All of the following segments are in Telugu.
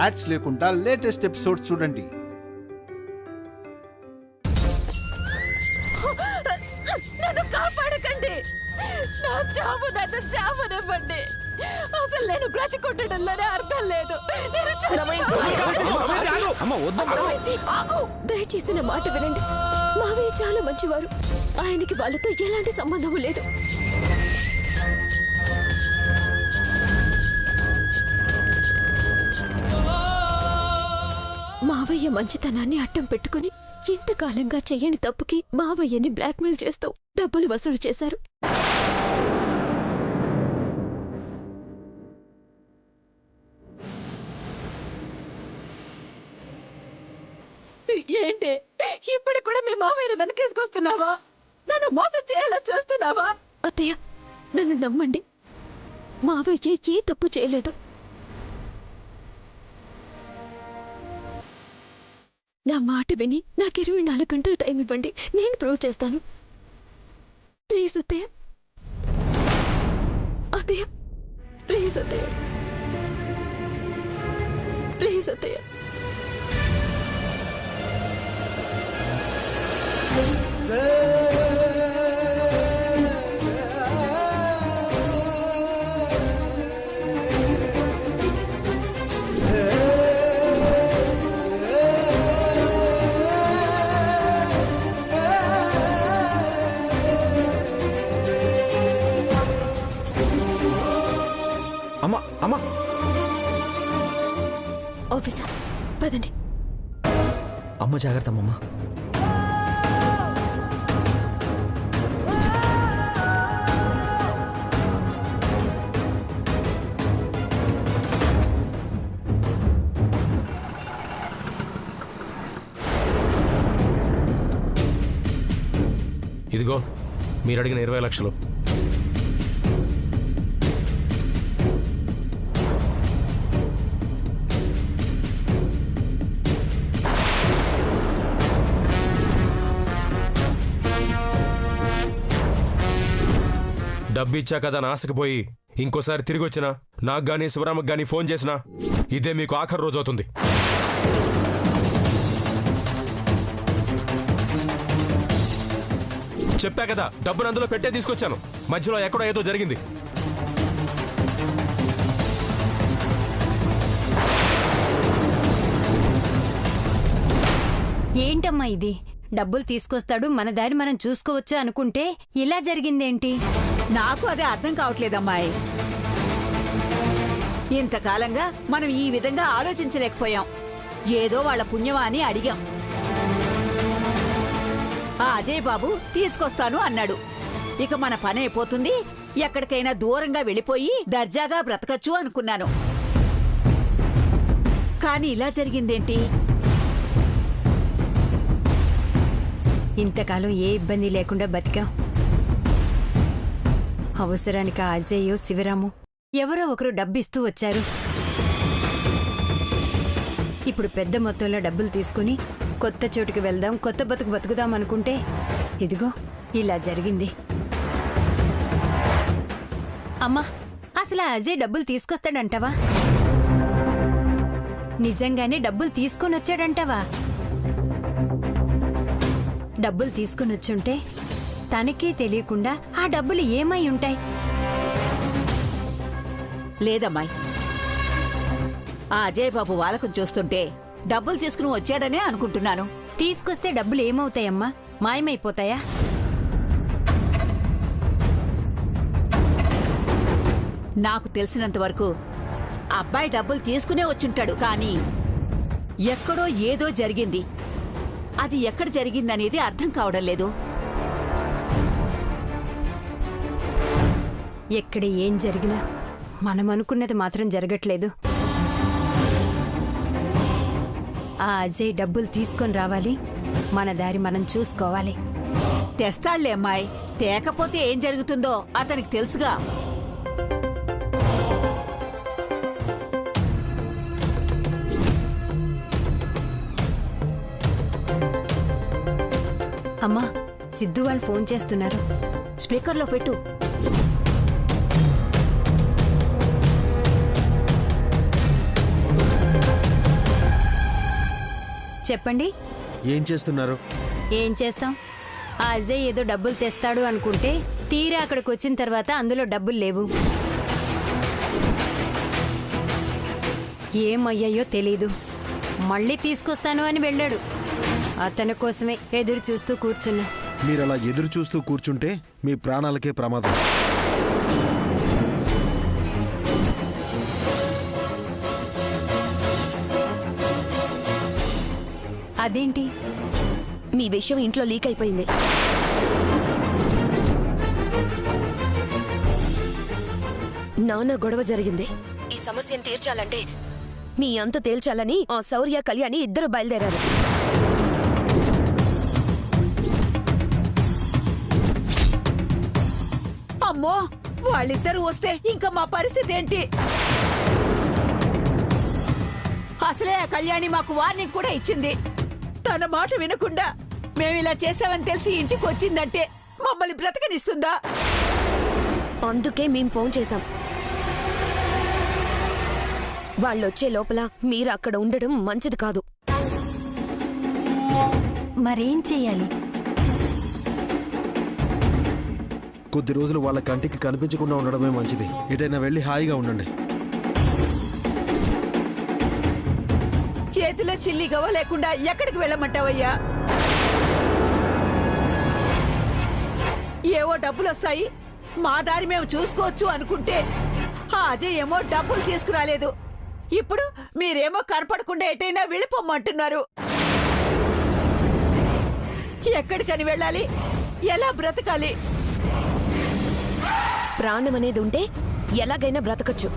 యాడ్స్ లేకుండా లేటెస్ట్ ఎపిసోడ్స్ చూడండి. నన్ను కాపాడకండి, నా చావు నన్ను చావనివ్వండి. అసలు నేను బ్రతికొట్టడంలోనే అర్థం లేదు. దయచేసి నా మాట వినండి. మావయ్య చాలా మంచివారు. ఆయనకి వాళ్ళతో ఎలాంటి సంబంధం లేదు. మావయ్య మంచితనాన్ని అడ్డం పెట్టుకుని ఇంతకాలంగా చెయ్యని తప్పుకి మావయ్యని బ్లాక్మెయిల్ చేస్తూ డబ్బులు వసూలు చేశారు. ఏంటి ఇప్పుడు కూడా మీ మావయ్యని వెనకేసుకొస్తున్నావా? నన్ను మోసం చేయాలో చూస్తున్నావా? అత్తయ్య, నన్ను నమ్మండి, మావయ్య ఏ తప్పు చేయలేదు. నా మాట విని నాకు 24 గంటలు టైం ఇవ్వండి, నేను ప్రూవ్ చేస్తాను. ప్లీజ్ అత్తయ్య, అత్తయ్య, ప్లీజ్ అత్తయ్య, ప్లీజ్ అత్తయ్య. అమ్మా అమ్మా, ఆఫీసర్ పదండి. అమ్మ జాగ్రత్త అమ్మమ్మ. ఇదిగో మీరు అడిగిన 20 లక్షలు. డబ్బు ఇచ్చా కదా ఆశకు పోయి ఇంకోసారి తిరిగి వచ్చినా, నాకు గానీ శివరామకు గానీ ఫోన్ చేసినా ఇదే మీకు ఆఖరి రోజు అవుతుంది. చెప్పా కదా, డబ్బును అందులో పెట్టే తీసుకొచ్చాను. మధ్యలో ఎక్కడో ఏదో జరిగింది. ఏంటమ్మా ఇది? డబ్బులు తీసుకొస్తాడు, మన దారి మనం చూసుకోవచ్చు అనుకుంటే ఇలా జరిగిందేంటి? నాకు అదే అర్థం కావట్లేదమ్మాయి. ఇంతకాలంగా మనం ఈ విధంగా ఆలోచించలేకపోయాం. ఏదో వాళ్ళ పుణ్యమా అని అడిగాం. ఆ అజయ్ బాబు తీసుకొస్తాను అన్నాడు. ఇక మన పని అయిపోతుంది, ఎక్కడికైనా దూరంగా వెళ్ళిపోయి దర్జాగా బ్రతకచ్చు అనుకున్నాను. కాని ఇలా జరిగిందేంటి? ఇంతకాలం ఏ ఇబ్బంది లేకుండా బతికాం. అవసరానికి ఆ అజయ్యో శివరాము ఎవరో ఒకరు డబ్బిస్తూ వచ్చారు. ఇప్పుడు పెద్ద మొత్తంలో డబ్బులు తీసుకుని కొత్త చోటుకి వెళ్దాం, కొత్త బతుకు బతుకుదాం అనుకుంటే ఇదిగో ఇలా జరిగింది. అమ్మా, అసలు ఆ అజయ్ డబ్బులు తీసుకొస్తాడంటావా? నిజంగానే డబ్బులు తీసుకొని వచ్చాడంటావా? డబ్బులు తీసుకుని వచ్చుంటే తనకే తెలియకుండా ఆ డబ్బులు ఏమై ఉంటాయి? లేదమ్మాయి, ఆ అజయ్ బాబు వాళ్ళకు చూస్తుంటే డబ్బులు తీసుకుని వచ్చాడనే అనుకుంటున్నాను. తీసుకొస్తే డబ్బులు ఏమవుతాయమ్మా? మాయమైపోతాయా? నాకు తెలిసినంత వరకు అబ్బాయి డబ్బులు తీసుకునే వచ్చుంటాడు. కానీ ఎక్కడో ఏదో జరిగింది. అది ఎక్కడ జరిగిందనేది అర్థం కావడం లేదు. ఎక్కడ ఏం జరిగినా మనం అనుకున్నది మాత్రం జరగట్లేదు. ఆ అజయ్ డబ్బులు తీసుకొని రావాలి, మన దారి మనం చూసుకోవాలి. తెస్తాళ్లే అమ్మాయి, తేకపోతే ఏం జరుగుతుందో అతనికి తెలుసుగా. అమ్మా, సిద్ధు వాళ్ళు ఫోన్ చేస్తున్నారు. స్పీకర్లో పెట్టు. చెప్పండి. ఏం చేస్తున్నారు? ఏం చేస్తాం? ఆ అజయ్ ఏదో డబ్బులు తెస్తాడు అనుకుంటే తీరా అక్కడికి వచ్చిన తర్వాత అందులో డబ్బులు లేవు. ఏమయ్యాయో తెలీదు. మళ్ళీ తీసుకొస్తాను అని వెళ్ళాడు. అతని కోసమే ఎదురు చూస్తూ కూర్చున్నా. మీరలా ఎదురు చూస్తూ కూర్చుంటే మీ ప్రాణాలకే ప్రమాదం. అదేంటి? మీ విషయం ఇంట్లో లీక్ అయిపోయింది. నాన్న గొడవ జరిగింది. ఈ సమస్యను తీర్చాలంటే మీ అంత తేల్చాలని ఆ శౌర్య కళ్యాణి ఇద్దరు బయలుదేరారు. అమ్మో, వాళ్ళిద్దరూ వస్తే ఇంకా మా పరిస్థితి ఏంటి? అసలే ఆ కళ్యాణి మాకు వార్నింగ్ కూడా ఇచ్చింది. తన మాట వినకుండా మేమిలా చేసామని తెలిసి ఇంటికి వచ్చిందంటే మమ్మల్ని బ్రతకనిస్తుందా? అందుకే మేం ఫోన్ చేశాం. వాళ్ళొచ్చే లోపల మీరు అక్కడ ఉండడం మంచిది కాదు. మరేం చెయ్యాలి? కొద్ది రోజులు వాళ్ళ కంటికి కనిపించకుండా ఉండడమే మంచిది. ఎటైనా వెళ్ళి హాయిగా ఉండండి. చేతిలో చిల్లి గవ్వ లేకుండా ఎక్కడికి వెళ్ళమంటావయ్యా? ఏవో డబ్బులు వస్తాయి, మా దారి మేము చూసుకోవచ్చు అనుకుంటే ఆ అజయ్ ఏమో డబ్బులు తీసుకురాలేదు. ఇప్పుడు మీరేమో కనపడకుండా ఎటైనా వెళ్ళిపోమ్మంటున్నారు. ఎక్కడికని వెళ్ళాలి? ఎలా బ్రతకాలి? ప్రాణం అనేది ఉంటే ఎలాగైనా బ్రతకచ్చు.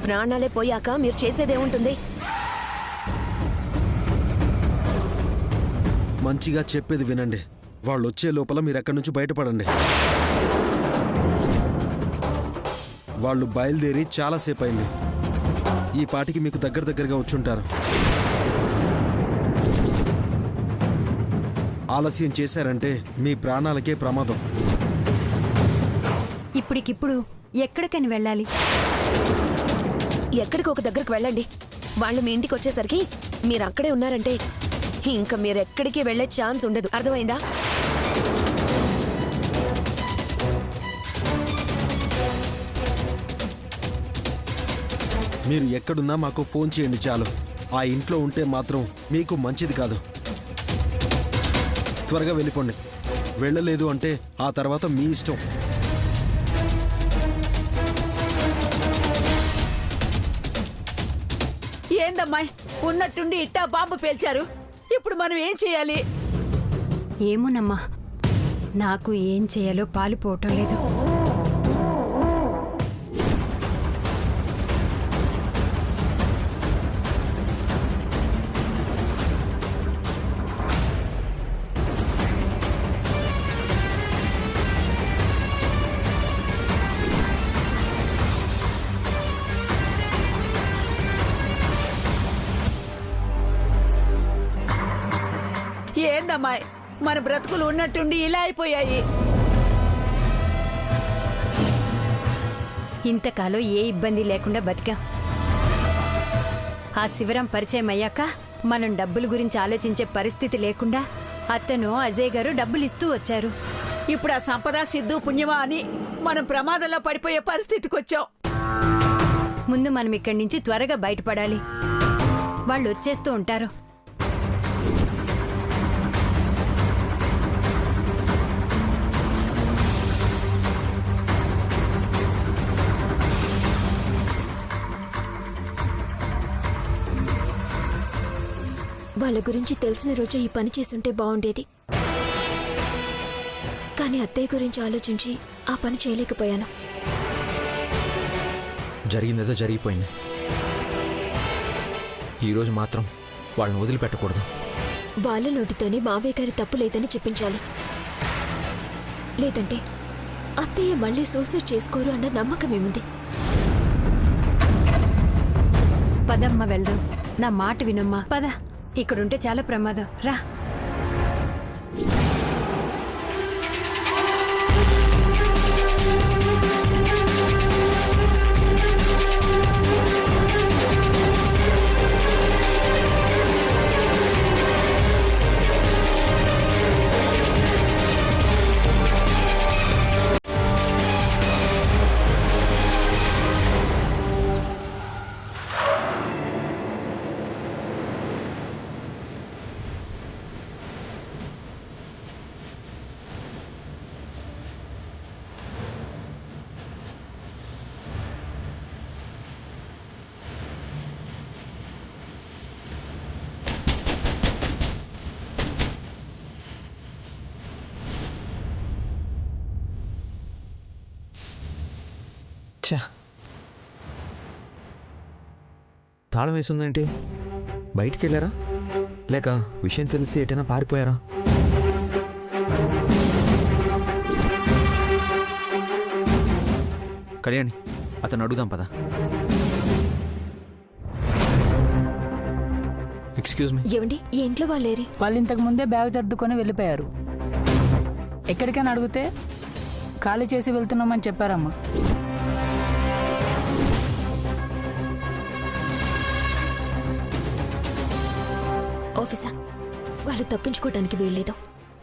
ప్రాణాలే పోయాక మీరు చేసేదేముంటుంది? మంచిగా చెప్పేది వినండి. వాళ్ళు వచ్చే లోపల మీరు అక్కడి నుంచి బయటపడండి. వాళ్ళు బయలుదేరి చాలాసేపు అయింది. ఈ పాటికి మీకు దగ్గరగా వచ్చుంటారు. ఆలస్యం చేశారంటే మీ ప్రాణాలకే ప్రమాదం. ఇప్పటికిప్పుడు ఎక్కడికని వెళ్ళాలి? ఎక్కడికి ఒక దగ్గరకు వెళ్ళండి. వాళ్ళు మీ ఇంటికి వచ్చేసరికి మీరు అక్కడే ఉన్నారంటే ఇంకా మీరెక్కడికి వెళ్ళే ఛాన్స్ ఉండదు. అర్థమైందా? మీరు ఎక్కడున్నా మాకు ఫోన్ చేయండి చాలు. ఆ ఇంట్లో ఉంటే మాత్రం మీకు మంచిది కాదు. త్వరగా వెళ్ళిపోండి. వెళ్ళలేదు అంటే ఆ తర్వాత మీ ఇష్టం. ఏందమ్మాయి, ఉన్నట్టుండి ఇట్టా బాంబు పేల్చారు. ఇప్పుడు మనం ఏం చేయాలి? ఏమోనమ్మా, నాకు ఏం చేయాలో పాలుపోవటం లేదు. ఏందమ్మాయి, మన బ్రతుకులు ఉన్నట్టుండి ఇలా అయిపోయాయి. ఇంతకాలం ఏ ఇబ్బంది లేకుండా బతికా. ఆ శివరాం పరిచయం అయ్యాక మనం డబ్బుల గురించి ఆలోచించే పరిస్థితి లేకుండా అతను అజయ్ గారు డబ్బులు ఇస్తూ వచ్చారు. ఇప్పుడు ఆ సంపద సిద్ధు పుణ్యమా అని మనం ప్రమాదంలో పడిపోయే పరిస్థితికి వచ్చాం. ముందు మనం ఇక్కడి నుంచి త్వరగా బయటపడాలి. వాళ్ళు వచ్చేస్తూ ఉంటారు. వాళ్ళ గురించి తెలిసిన రోజే ఈ పని చేసుంటే బాగుండేది. కానీ అత్తయ్య గురించి ఆలోచించి ఆ పని చేయలేకపోయాను. జరిగిందేదో జరిగిపోయింది. ఈరోజు మాత్రం వాళ్ళని వదిలిపెట్టకూడదు. వాళ్ళ నోటితోనే మావయ్య గారి తప్పు లేదని చెప్పించాలి. లేదంటే అత్తయ్య మళ్ళీ సూసైడ్ చేసుకోరు అన్న నమ్మకమేముంది? పదమ్మ వెళ్దాం. నా మాట వినమ్మా, పద. ఇక్కడుంటే చాలా ప్రమాదం. రా. ఛా, తాళం వేసిందేంటి? బయటికి వెళ్ళారా లేక విషయం తెలిసి ఎటైనా పారిపోయారా? కళ్యాణి, అతను అడుగుదాం పదా. Excuse me. ఏమండి ఈ ఇంట్లో వాళ్ళేరి? వాళ్ళు ఇంతకు ముందే బ్యాగ్ సర్దుకొని వెళ్ళిపోయారు. ఎక్కడికైనా అడిగితే ఖాళీ చేసి వెళ్తున్నామని చెప్పారమ్మా. ఆఫీసర్, వాళ్ళు తప్పించుకోవడానికి వీల్లేదు.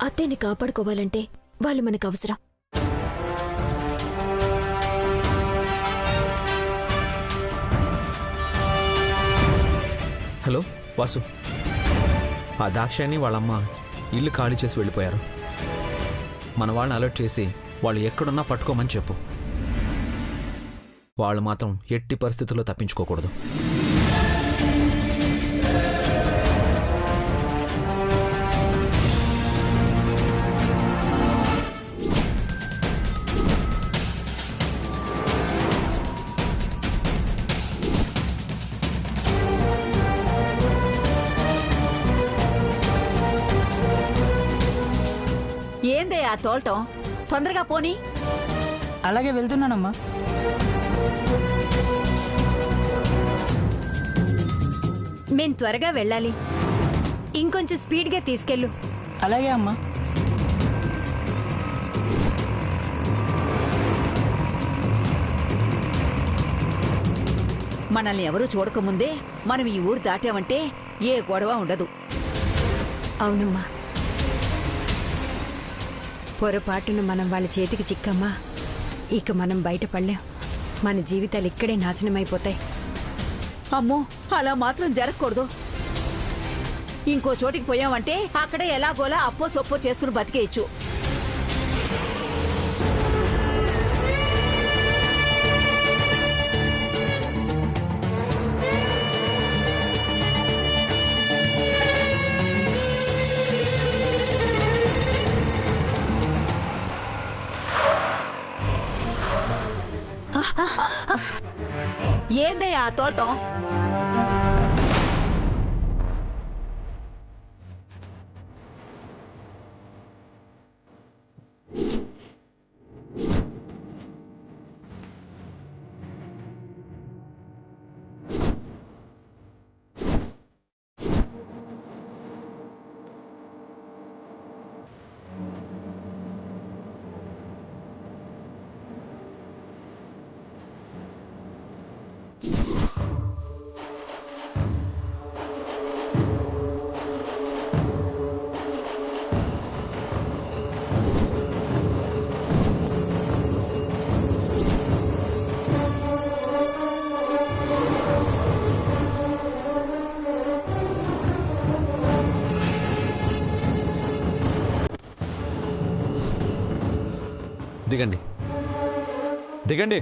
అత్తయ్యని కాపాడుకోవాలంటే వాళ్ళు మనకు అవసరం. హలో వాసు, ఆ దాక్షాయణి వాళ్ళమ్మ ఇల్లు ఖాళీ చేసి వెళ్ళిపోయారు. మన వాళ్ళని అలర్ట్ చేసి వాళ్ళు ఎక్కడున్నా పట్టుకోమని చెప్పు. వాళ్ళు మాత్రం ఎట్టి పరిస్థితుల్లో తప్పించుకోకూడదు. ఏందే ఆ తోలటం? తొందరగా పోనీ. అలాగే వెళ్తున్నానమ్మా. మేం త్వరగా వెళ్ళాలి, ఇంకొంచెం స్పీడ్గా తీసుకెళ్ళు. అలాగే అమ్మా. మనల్ని ఎవరూ చూడకముందే మనం ఈ ఊరు దాటామంటే ఏ గొడవ ఉండదు. అవునమ్మా, పొరపాటును మనం వాళ్ళ చేతికి చిక్కమ్మా, ఇక మనం బయటపడలేం. మన జీవితాలు ఇక్కడే నాశనమైపోతాయి. అమ్మో, అలా మాత్రం జరగకూడదు. ఇంకో చోటికి పోయామంటే అక్కడే ఎలాగోలా అప్పో సొప్పో చేసుకుని బతికేయచ్చు. ఏందయ్యా ఆ తోటం? దిగండి, దిగండి.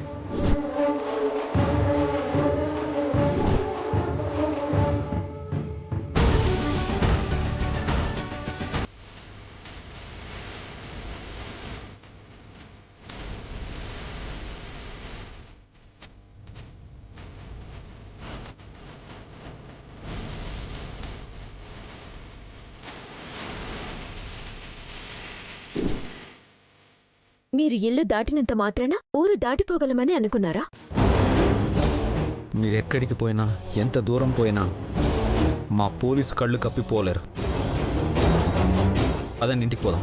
మీరు ఇల్లు దాటినంత మాత్రాన ఊరు దాటిపోగలమని అనుకున్నారా? మీరెక్కడికి పోయినా, ఎంత దూరం పోయినా మా పోలీసు కళ్ళు కప్పిపోలేరు. అదండి, ఇంటికి పోదాం.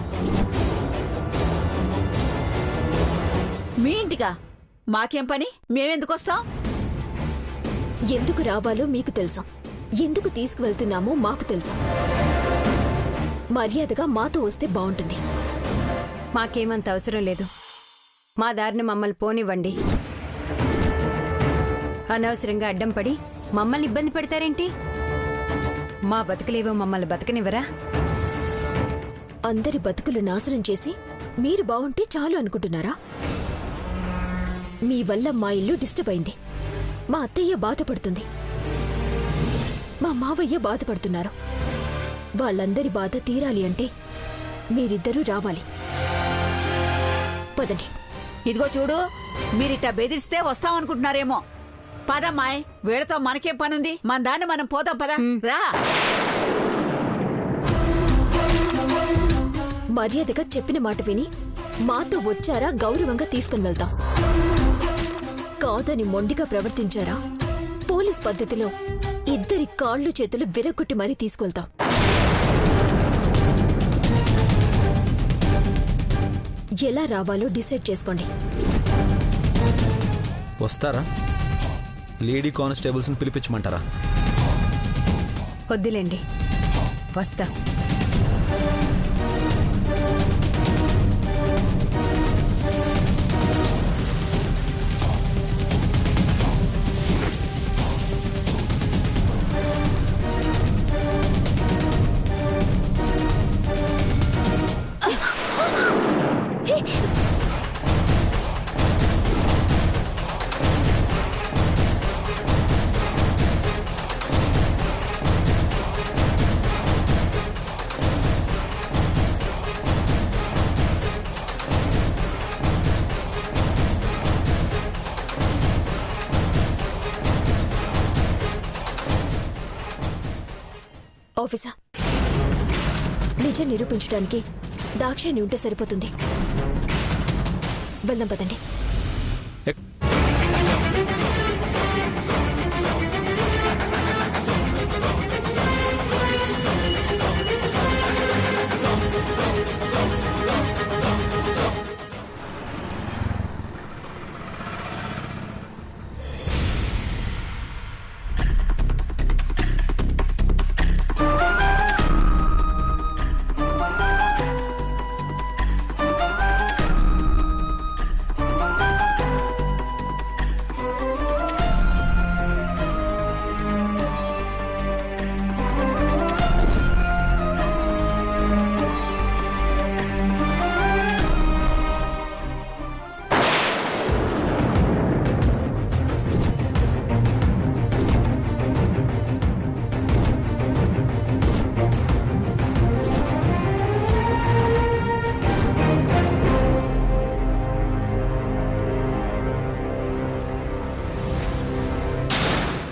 మీ ఇంటికా? మాకేం పని? మేమెందుకు వస్తాం? ఎందుకు రావాలో మీకు తెలుసు, ఎందుకు తీసుకువెళ్తున్నామో మాకు తెలుసు. మర్యాదగా మాతో వస్తే బాగుంటుంది. మాకేమంత అవసరం లేదు. మా దారిని మమ్మల్ని పోనివ్వండి. అనవసరంగా అడ్డం పడి మమ్మల్ని ఇబ్బంది పెడతారేంటి? మా బతుకులేవో మమ్మల్ని బతకనివ్వరా? అందరి బతుకులు నాశనం చేసి మీరు బాగుంటే చాలు అనుకుంటున్నారా? మీ వల్ల మా ఇల్లు డిస్టర్బ్ అయింది. మా అత్తయ్య బాధపడుతుంది, మా మావయ్య బాధపడుతున్నారు. వాళ్ళందరి బాధ తీరాలి అంటే మీరిద్దరూ రావాలి. పదండి. ఇదిగో చూడు, మీరిట్ట బెదిరిస్తే వస్తామనుకుంటున్నారేమో. పదమ్మాయ్, వీళ్ళతో మనకేం పనుంది? మన దాన్ని మనం పోదాం, పద రా. మర్యాదగా చెప్పిన మాట విని మాతో వచ్చారా గౌరవంగా తీసుకుని వెళ్తాం. కాదని మొండిగా ప్రవర్తించారా పోలీస్ పద్ధతిలో ఇద్దరి కాళ్ళు చేతులు విరగొట్టి మరీ తీసుకెళ్తాం. ఎలా రావాలో డిసైడ్ చేసుకోండి. వస్తారా? లేడీ కానిస్టేబుల్స్ని పిలిపించమంటారా? వద్దులేండి, వస్తా. ఆఫీసర్, నిజం నిరూపించడానికి దాక్షాయణి ఉంటే సరిపోతుంది. వెళ్దాం పదండి.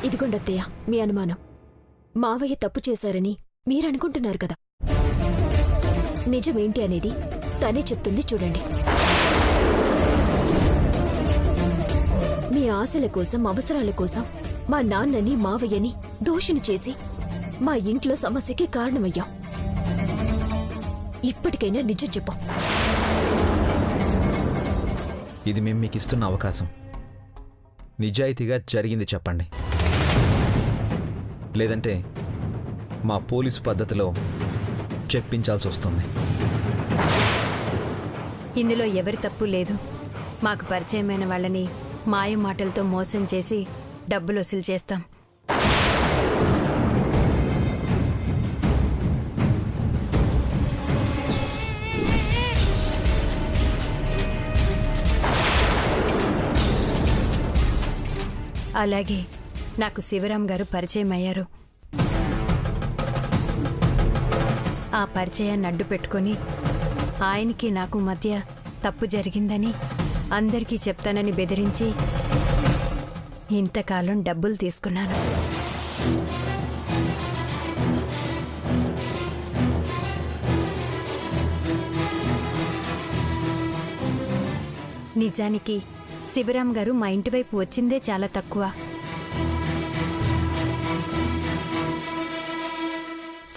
ఇదిగోండత్తయ్య మీ అనుమానం. మావయ్య తప్పు చేశారని మీరనుకుంటున్నారు కదా. నిజమేంటి అనేది తనే చెప్తుంది, చూడండి. మీ ఆశల కోసం, అవసరాల కోసం మా నాన్నని, మావయ్యని దోషిని చేసి మా ఇంట్లో సమస్యకి కారణమయ్యాం. ఇప్పటికైనా నిజం చెప్పు. ఇది మేము మీకు ఇస్తున్న అవకాశం. నిజాయితీగా జరిగింది చెప్పండి, లేదంటే మా పోలీసు పద్ధతిలో చెప్పించాల్సి వస్తుంది. ఇందులో ఎవరి తప్పు లేదు. మాకు పరిచయమైన వాళ్ళని మాయ మాటలతో మోసం చేసి డబ్బులు వసూలు చేస్తాం. అలాగే నాకు శివరాం గారు పరిచయం అయ్యారు. ఆ పరిచయాన్ని అడ్డు పెట్టుకొని ఆయనకి నాకు మధ్య తప్పు జరిగిందని అందరికీ చెప్తానని బెదిరించి ఇంతకాలం డబ్బులు తీసుకున్నాను. నిజానికి శివరాం గారు మా ఇంటి వైపు వచ్చిందే చాలా తక్కువ.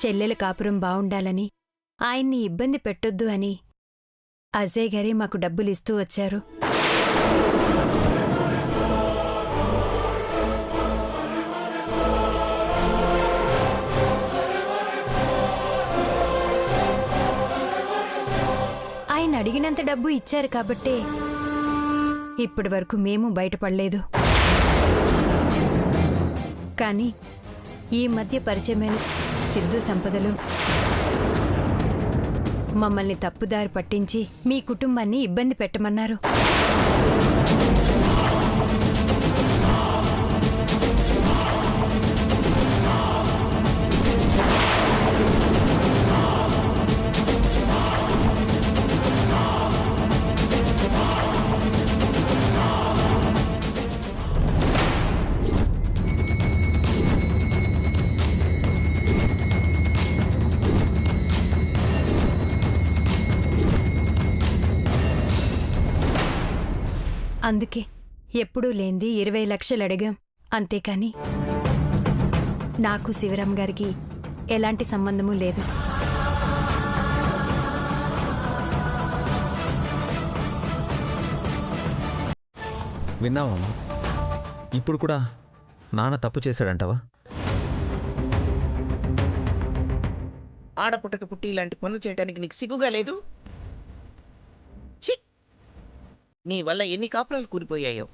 చెల్లెల కాపురం బావుండాలని, ఆయన్ని ఇబ్బంది పెట్టొద్దు అని అజయ్ గారే మాకు డబ్బులిస్తూ వచ్చారు. ఆయన అడిగినంత డబ్బు ఇచ్చారు కాబట్టే ఇప్పటి వరకు మేము బయటపడలేదు. కానీ ఈ మధ్య పరిచయమైన సిద్ధు సంపదలు మమ్మల్ని తప్పుదారి పట్టించి మీ కుటుంబాన్ని ఇబ్బంది పెట్టమన్నారు. అందుకే ఎప్పుడూ లేంది 20 లక్షలు అడిగాం. అంతేకాని నాకు శివరాం గారికి ఎలాంటి సంబంధమూ లేదు. విన్నావమ్మా? ఇప్పుడు కూడా నాన్న తప్పు చేశాడంటావా? ఆడపుట్టక పుట్టి ఇలాంటి పనులు చేయడానికి నీకు సిగ్గుగా లేదు? ఛీ! నీ వల్ల ఎన్ని కాపురాలు కూలిపోయాయో.